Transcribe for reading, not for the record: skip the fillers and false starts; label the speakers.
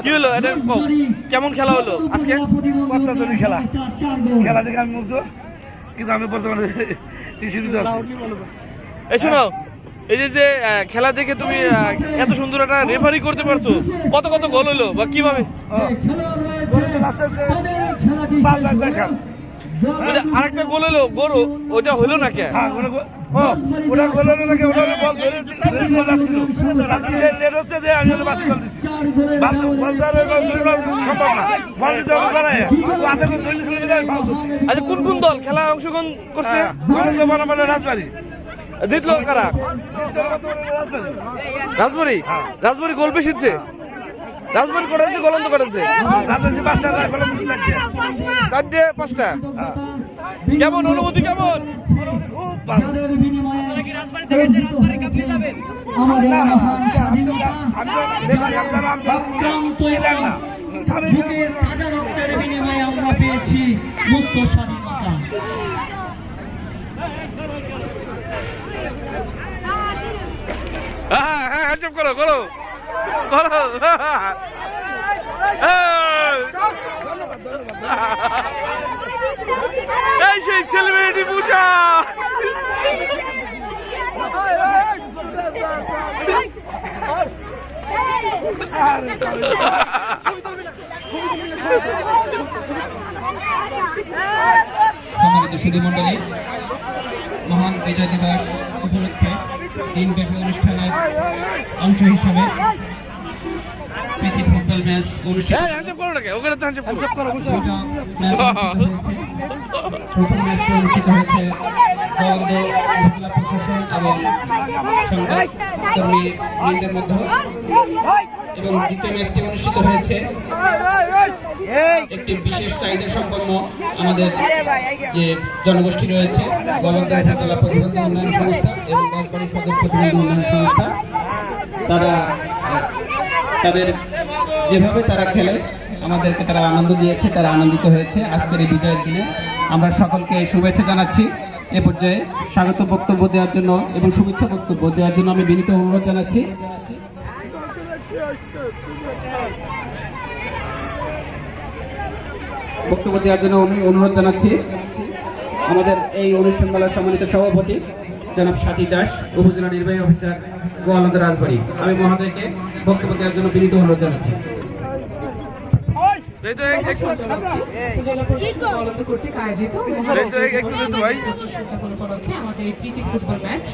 Speaker 1: কি হলো? কেমন খেলা হলো আজকে?
Speaker 2: অত্যাধুনিক খেলা। খেলা দেখে আমি মুগ্ধ, কিন্তু আমি বর্তমানে
Speaker 1: এই শোনো, এই যে খেলা দেখে তুমি এত সুন্দর একটা রেফারি করতে পারছো, কত কত গোল হলো বা কিভাবে? আরেকটা গোল হলো, গোল ওটা হলো না কে?
Speaker 2: ওটা গোল হলো নাকি? ওটা বল ধরে যাচ্ছিল, লেট হচ্ছে যে আমি হলো বাসি গোল দিচ্ছি। সম্ভব না, বল দিতে হবে বাড়ায় হাতে করে ধরে চলে যায়।
Speaker 1: আচ্ছা, কোন কোন দল খেলা অংশগ্রহণ করছে?
Speaker 2: রাজবাড়ি
Speaker 1: জিতলো কারা? রাজবাড়ি। রাজবাড়ি গোল বেশি দিচ্ছে। রাজবাড়ি করেছে, গোলন্দ করেছে 4-5টা। কেমন অনুভূতি? কেমন?
Speaker 3: আমরা পেয়েছি মুক্ত স্বাধীনতা।
Speaker 1: হ্যাঁ, চুপ করো করো করো। এই সেই সেলিব্রিটি পূজা।
Speaker 3: সুধীমণ্ডলী, মহান বিজয় দিবস উপলক্ষে দিনব্যাপী অনুষ্ঠানের অংশ হিসাবে প্রীতি ফুটবল ম্যাচ অনুষ্ঠিত হয়েছে। প্রথম ম্যাচটি অনুষ্ঠিত হয়েছে গোয়ালন্দ উপজেলা প্রশাসন এবং সংবাদকর্মী বৃন্দের মধ্যে, এবং দ্বিতীয় ম্যাচটি অনুষ্ঠিত হয়েছে একটি বিশেষ চাহিদা সম্পন্ন আমাদের যে জনগোষ্ঠী রয়েছে, গোয়ালন্দ উপজেলা প্রতিবন্ধী উন্নয়ন সংস্থা এবং রাজবাড়ী সদর প্রতিবন্ধী উন্নয়ন সংস্থা। তারা তাদের যেভাবে তারা খেলে আমাদেরকে তারা আনন্দ দিয়েছে, তারা আনন্দিত হয়েছে। আজকের এই বিজয়ের দিনে আমরা সকলকে শুভেচ্ছা জানাচ্ছি। এ পর্যায়ে স্বাগত বক্তব্য দেওয়ার জন্য এবং শুভেচ্ছা বক্তব্য দেওয়ার জন্য আমি বিনীত অনুরোধ জানাচ্ছি। বক্তব্য দেওয়ার জন্য অনুরোধ জানাচ্ছি আমাদের এই অনুষ্ঠান মেলার সম্মানিত সভাপতি জনাব সাথী দাস, উপজেলা নির্বাহী অফিসার, গোয়ালন্দ রাজবাড়ী। আমি মহোদয়কে বক্তব্য দেওয়ার জন্য বিনীত অনুরোধ জানাচ্ছি।
Speaker 4: কর্তৃক আয়োজিত আমাদের প্রীতি ফুটবল ম্যাচ